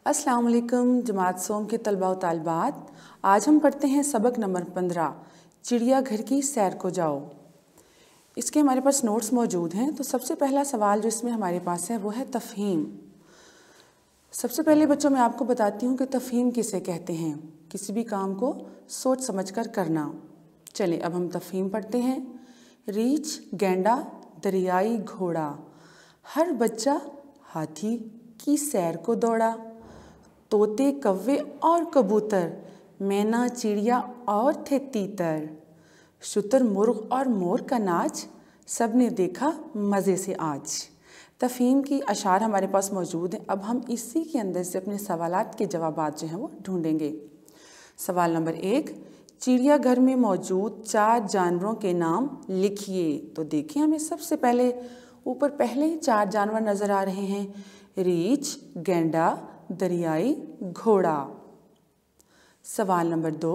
अस्सलाम वालेकुम जमात सोम के तलबा व तालिबात। आज हम पढ़ते हैं सबक नंबर 15 चिड़ियाघर की सैर को जाओ। इसके हमारे पास नोट्स मौजूद हैं। तो सबसे पहला सवाल जो इसमें हमारे पास है वो है तफ़हीम। सबसे पहले बच्चों मैं आपको बताती हूँ कि तफ़हीम किसे कहते हैं। किसी भी काम को सोच समझकर करना। चलें अब हम तफ़हीम पढ़ते हैं। रीछ गैंडा दरियाई घोड़ा, हर बच्चा हाथी की सैर को दौड़ा। तोते कव्वे और कबूतर, मैना चिड़िया और थे तीतर। शुतुरमुर्ग और मोर का नाच, सबने देखा मज़े से आज। तफ़हीम की अशार हमारे पास मौजूद हैं। अब हम इसी के अंदर से अपने सवालात के जवाबात जो हैं वो ढूंढेंगे। सवाल नंबर 1, चिड़ियाघर में मौजूद 4 जानवरों के नाम लिखिए। तो देखिए हमें सबसे पहले ऊपर पहले ही 4 जानवर नज़र आ रहे हैं, रीछ गैंडा दरियाई घोड़ा। सवाल नंबर 2,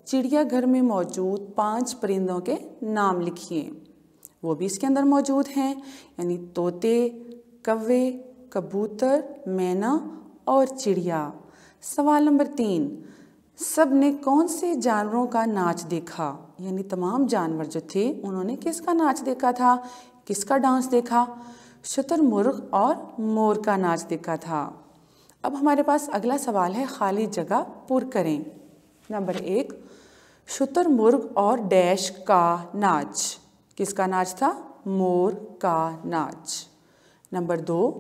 चिड़ियाघर में मौजूद 5 परिंदों के नाम लिखिए। वो भी इसके अंदर मौजूद हैं, यानी तोते कव्वे कबूतर मैना और चिड़िया। सवाल नंबर 3, सब ने कौन से जानवरों का नाच देखा, यानी तमाम जानवर जो थे उन्होंने किसका नाच देखा था, किसका डांस देखा। शुतुरमुर्ग और मोर का नाच देखा था। अब हमारे पास अगला सवाल है, खाली जगह पुर करें। नंबर 1, शुतुरमुर्ग और डैश का नाच। किसका नाच था, मोर का नाच। नंबर 2,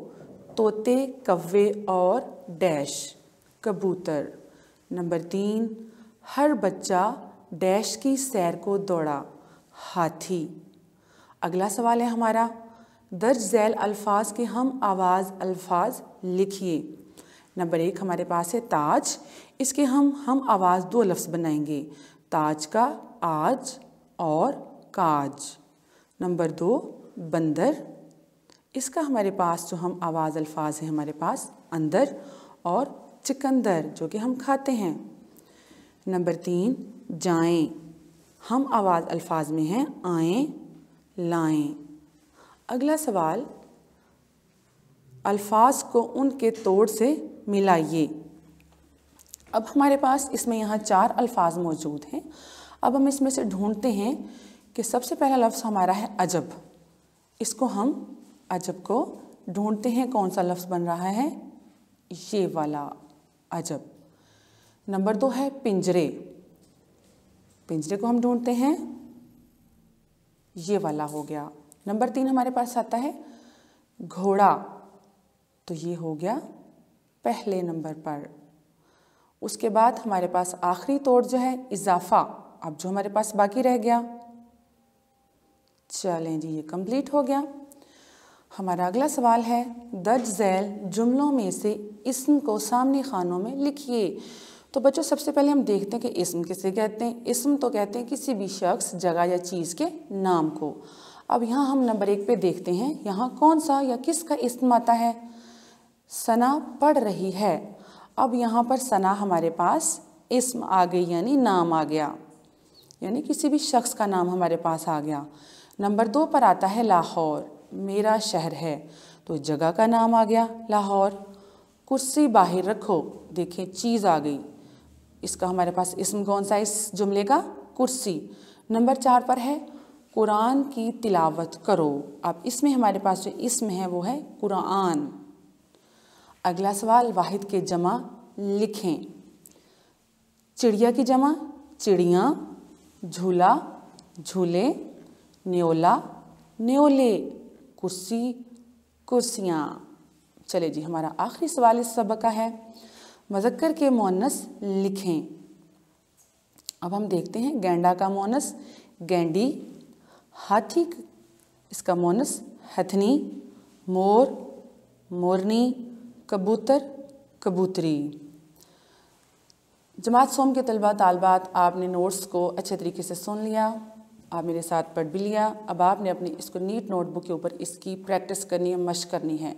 तोते कव्वे और डैश कबूतर। नंबर 3, हर बच्चा डैश की सैर को दौड़ा, हाथी। अगला सवाल है हमारा, दर्ज झैल अल्फाज के हम आवाज़ अल्फाज लिखिए। नंबर 1 हमारे पास है ताज। इसके हम आवाज़ 2 लफ्ज़ बनाएंगे, ताज का आज और काज। नंबर 2 बंदर। इसका हमारे पास जो हम आवाज़ अल्फाज है हमारे पास अंदर और चिकंदर जो कि हम खाते हैं। नंबर 3 जाएं। हम आवाज़ अल्फाज में हैं आएं लाएं। अगला सवाल, अल्फाज को उनके तोड़ से मिलाइए। अब हमारे पास इसमें यहाँ 4 अल्फाज मौजूद हैं। अब हम इसमें से ढूंढते हैं कि सबसे पहला लफ्ज़ हमारा है अजब। इसको हम अजब को ढूंढते हैं, कौन सा लफ्ज़ बन रहा है, ये वाला अजब। नंबर 2 है पिंजरे। पिंजरे को हम ढूंढते हैं, ये वाला हो गया। नंबर 3 हमारे पास आता है घोड़ा, तो ये हो गया पहले नंबर पर। उसके बाद हमारे पास आखिरी तोड़ जो है इजाफा। अब जो हमारे पास बाकी रह गया, चलें जी ये कंप्लीट हो गया। हमारा अगला सवाल है, दर्ज झैल जुमलों में से इस्म को सामने खानों में लिखिए। तो बच्चों सबसे पहले हम देखते हैं कि इस्म किसे कहते हैं। इस्म तो कहते हैं किसी भी शख्स जगह या चीज़ के नाम को। अब यहाँ हम नंबर 1 पे देखते हैं, यहाँ कौन सा या किसका इस्म आता है, सना पढ़ रही है। अब यहाँ पर सना हमारे पास इस्म आ गई, यानी नाम आ गया, यानी किसी भी शख्स का नाम हमारे पास आ गया। नंबर 2 पर आता है लाहौर, मेरा शहर है, तो जगह का नाम आ गया लाहौर। कुर्सी बाहर रखो, देखें चीज़ आ गई, इसका हमारे पास इस्म कौन सा, इस जुमले का, कुर्सी। नंबर 4 पर है कुरान की तिलावत करो। अब इसमें हमारे पास जो इस्म है वो है कुरान। अगला सवाल, वाहिद के जमा लिखें। चिड़िया की जमा चिड़ियाँ, झूला झूले, न्योला न्योले, कुर्सी कुर्सियाँ। चले जी हमारा आखिरी सवाल इस सबक का है, मुज़क्कर के मुअन्नस लिखें। अब हम देखते हैं, गैंडा का मुअन्नस गैंडी, हाथी इसका मुअन्नस हथनी, मोर मोरनी, कबूतर कबूतरी। जमात सोम के तलबा तालबात, आपने नोट्स को अच्छे तरीके से सुन लिया, आप मेरे साथ पढ़ भी लिया। अब आपने अपनी इसको नीट नोटबुक के ऊपर इसकी प्रैक्टिस करनी है, मश्क करनी है।